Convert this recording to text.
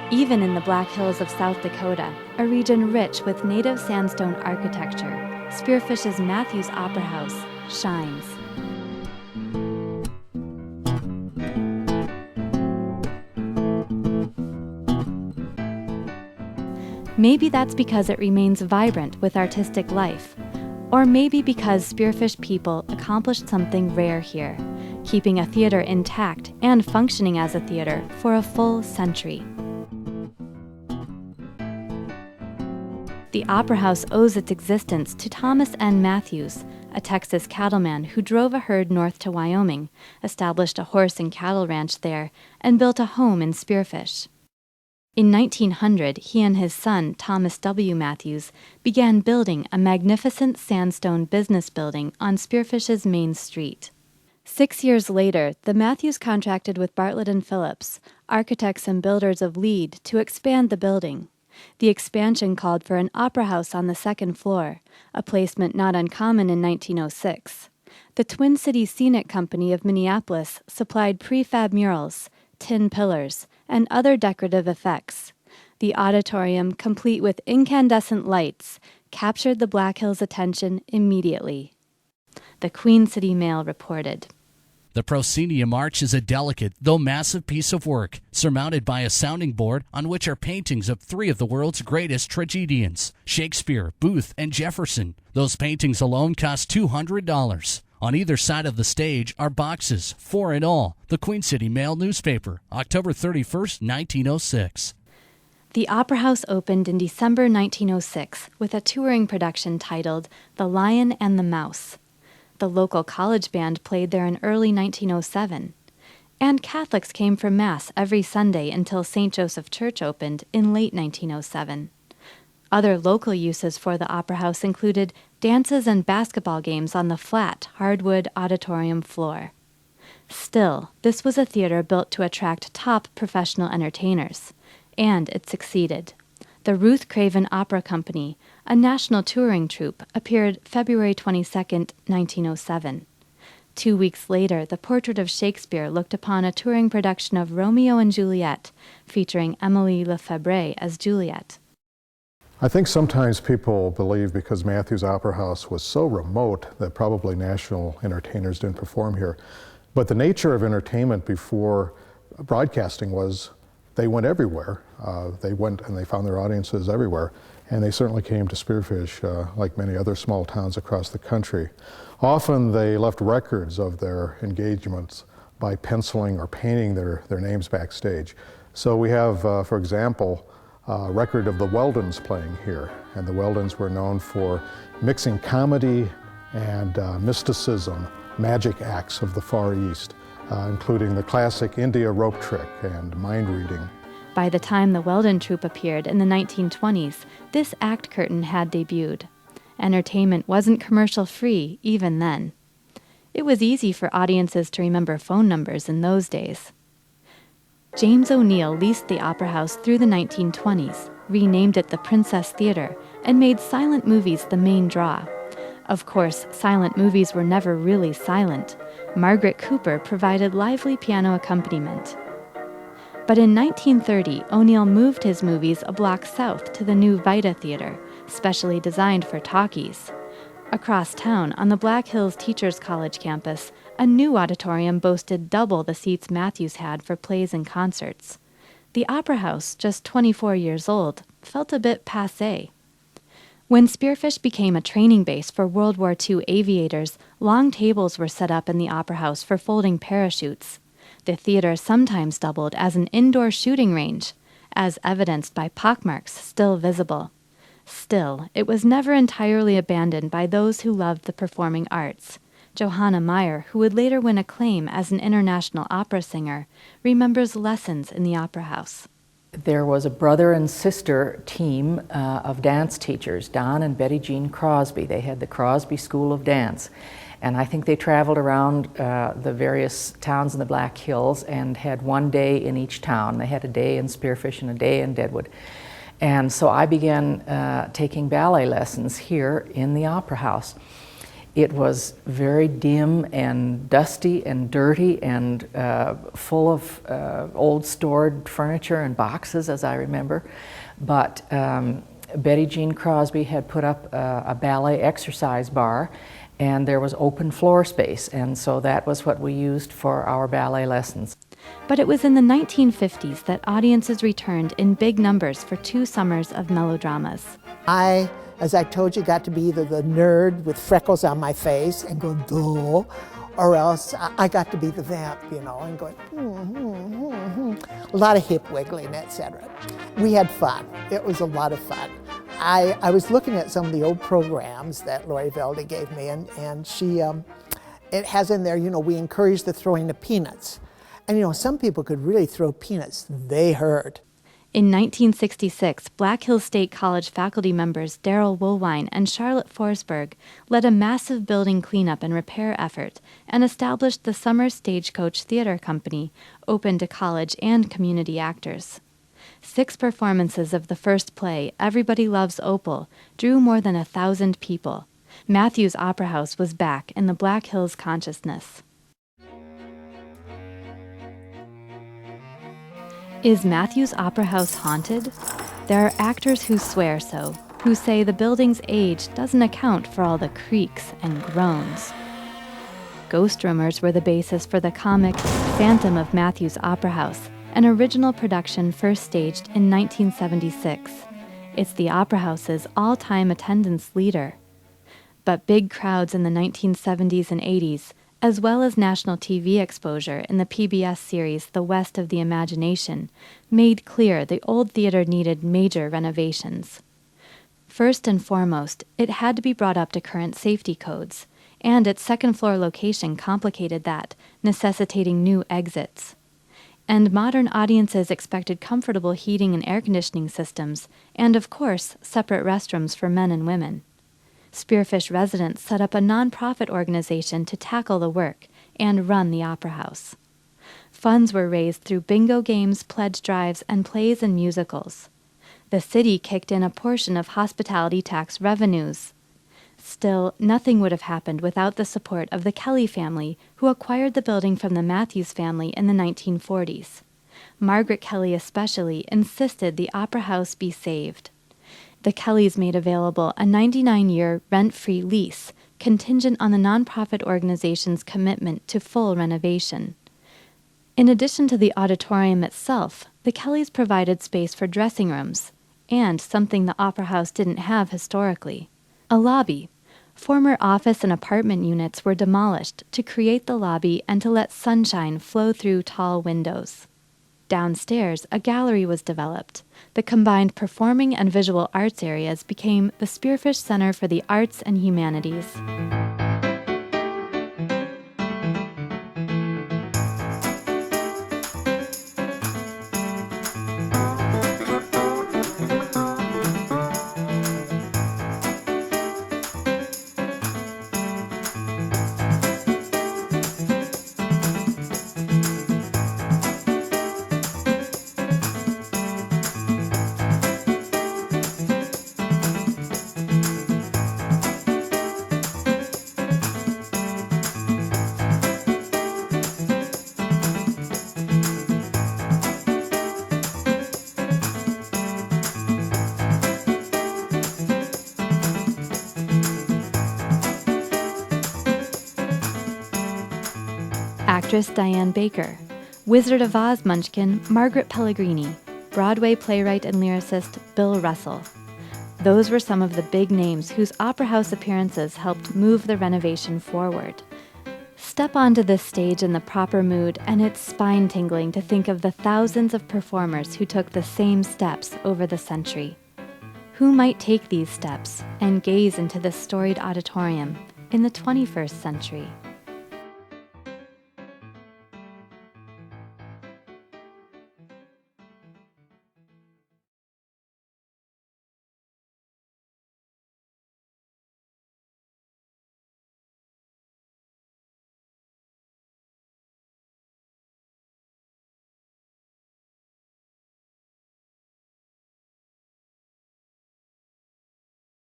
Even in the Black Hills of South Dakota, a region rich with native sandstone architecture, Spearfish's Matthews Opera House shines. Maybe that's because it remains vibrant with artistic life, or maybe because Spearfish people accomplished something rare here, keeping a theater intact and functioning as a theater for a full century. The Opera House owes its existence to Thomas N. Matthews, a Texas cattleman who drove a herd north to Wyoming, established a horse and cattle ranch there, and built a home in Spearfish. In 1900, he and his son, Thomas W. Matthews, began building a magnificent sandstone business building on Spearfish's main street. 6 years later, the Matthews contracted with Bartlett and Phillips, architects and builders of Lead, to expand the building. The expansion called for an opera house on the second floor, a placement not uncommon in 1906. The Twin Cities Scenic Company of Minneapolis supplied prefab murals, tin pillars, and other decorative effects. The auditorium, complete with incandescent lights, captured the Black Hills' attention immediately. The Queen City Mail reported. The proscenium arch is a delicate, though massive piece of work, surmounted by a sounding board on which are paintings of three of the world's greatest tragedians, Shakespeare, Booth, and Jefferson. Those paintings alone cost $200. On either side of the stage are boxes, 4 in all. The Queen City Mail newspaper, October 31st, 1906. The Opera House opened in December 1906 with a touring production titled The Lion and the Mouse. The local college band played there in early 1907. And Catholics came for Mass every Sunday until St. Joseph Church opened in late 1907. Other local uses for the Opera House included dances and basketball games on the flat, hardwood auditorium floor. Still, this was a theater built to attract top professional entertainers, and it succeeded. The Ruth Craven Opera Company, a national touring troupe, appeared February 22, 1907. 2 weeks later, the Portrait of Shakespeare looked upon a touring production of Romeo and Juliet, featuring Emily Lefebvre as Juliet. I think sometimes people believe because Matthews Opera House was so remote that probably national entertainers didn't perform here. But the nature of entertainment before broadcasting was they went everywhere. They went and they found their audiences everywhere. And they certainly came to Spearfish like many other small towns across the country. Often they left records of their engagements by penciling or painting their names backstage. So we have, for example, a record of the Weldons playing here. And the Weldons were known for mixing comedy and mysticism, magic acts of the Far East, including the classic India rope trick and mind reading. By the time the Weldon troupe appeared in the 1920s, this act curtain had debuted. Entertainment wasn't commercial-free even then. It was easy for audiences to remember phone numbers in those days. James O'Neill leased the Opera House through the 1920s, renamed it the Princess Theater, and made silent movies the main draw. Of course, silent movies were never really silent. Margaret Cooper provided lively piano accompaniment. But in 1930, O'Neill moved his movies a block south to the new Vita Theater, specially designed for talkies. Across town, on the Black Hills Teachers College campus, a new auditorium boasted double the seats Matthews had for plays and concerts. The Opera House, just 24 years old, felt a bit passé. When Spearfish became a training base for World War II aviators, long tables were set up in the Opera House for folding parachutes. The theater sometimes doubled as an indoor shooting range, as evidenced by pockmarks still visible. Still, it was never entirely abandoned by those who loved the performing arts. Johanna Meyer, who would later win acclaim as an international opera singer, remembers lessons in the Opera House. There was a brother and sister team of dance teachers, Don and Betty Jean Crosby. They had the Crosby School of Dance. And I think they traveled around the various towns in the Black Hills and had one day in each town. They had a day in Spearfish and a day in Deadwood. And so I began taking ballet lessons here in the Opera House. It was very dim and dusty and dirty and full of old stored furniture and boxes, as I remember. But Betty Jean Crosby had put up a ballet exercise bar, and there was open floor space, and so that was what we used for our ballet lessons. But it was in the 1950s that audiences returned in big numbers for 2 summers of melodramas. I, as I told you, got to be either the nerd with freckles on my face and go, duh, or else I got to be the vamp, you know, and going, a lot of hip wiggling, etc. We had fun. It was a lot of fun. I was looking at some of the old programs that Lori Veldy gave me, and she, it has in there, you know, we encourage the throwing of peanuts. And you know, some people could really throw peanuts. They hurt. In 1966, Black Hills State College faculty members Daryl Woolwine and Charlotte Forsberg led a massive building cleanup and repair effort and established the Summer Stagecoach Theater Company, open to college and community actors. 6 performances of the first play, Everybody Loves Opal, drew more than 1,000 people. Matthews Opera House was back in the Black Hills consciousness. Is Matthews Opera House haunted? There are actors who swear so, who say the building's age doesn't account for all the creaks and groans. Ghost rumors were the basis for the comic Phantom of Matthews Opera House, an original production first staged in 1976. It's the Opera House's all-time attendance leader. But big crowds in the 1970s and 80s, as well as national TV exposure in the PBS series The West of the Imagination, made clear the old theater needed major renovations. First and foremost, it had to be brought up to current safety codes, and its second-floor location complicated that, necessitating new exits. And modern audiences expected comfortable heating and air conditioning systems, and of course, separate restrooms for men and women. Spearfish residents set up a nonprofit organization to tackle the work and run the Opera House. Funds were raised through bingo games, pledge drives, and plays and musicals. The city kicked in a portion of hospitality tax revenues. Still, nothing would have happened without the support of the Kelly family, who acquired the building from the Matthews family in the 1940s. Margaret Kelly especially insisted the Opera House be saved. The Kellys made available a 99-year rent-free lease, contingent on the nonprofit organization's commitment to full renovation. In addition to the auditorium itself, the Kellys provided space for dressing rooms, and something the Opera House didn't have historically, a lobby. Former office and apartment units were demolished to create the lobby and to let sunshine flow through tall windows. Downstairs, a gallery was developed. The combined performing and visual arts areas became the Spearfish Center for the Arts and Humanities. Actress Diane Baker, Wizard of Oz munchkin Margaret Pellegrini, Broadway playwright and lyricist Bill Russell. Those were some of the big names whose Opera House appearances helped move the renovation forward. Step onto this stage in the proper mood, and it's spine-tingling to think of the thousands of performers who took the same steps over the century. Who might take these steps and gaze into this storied auditorium in the 21st century?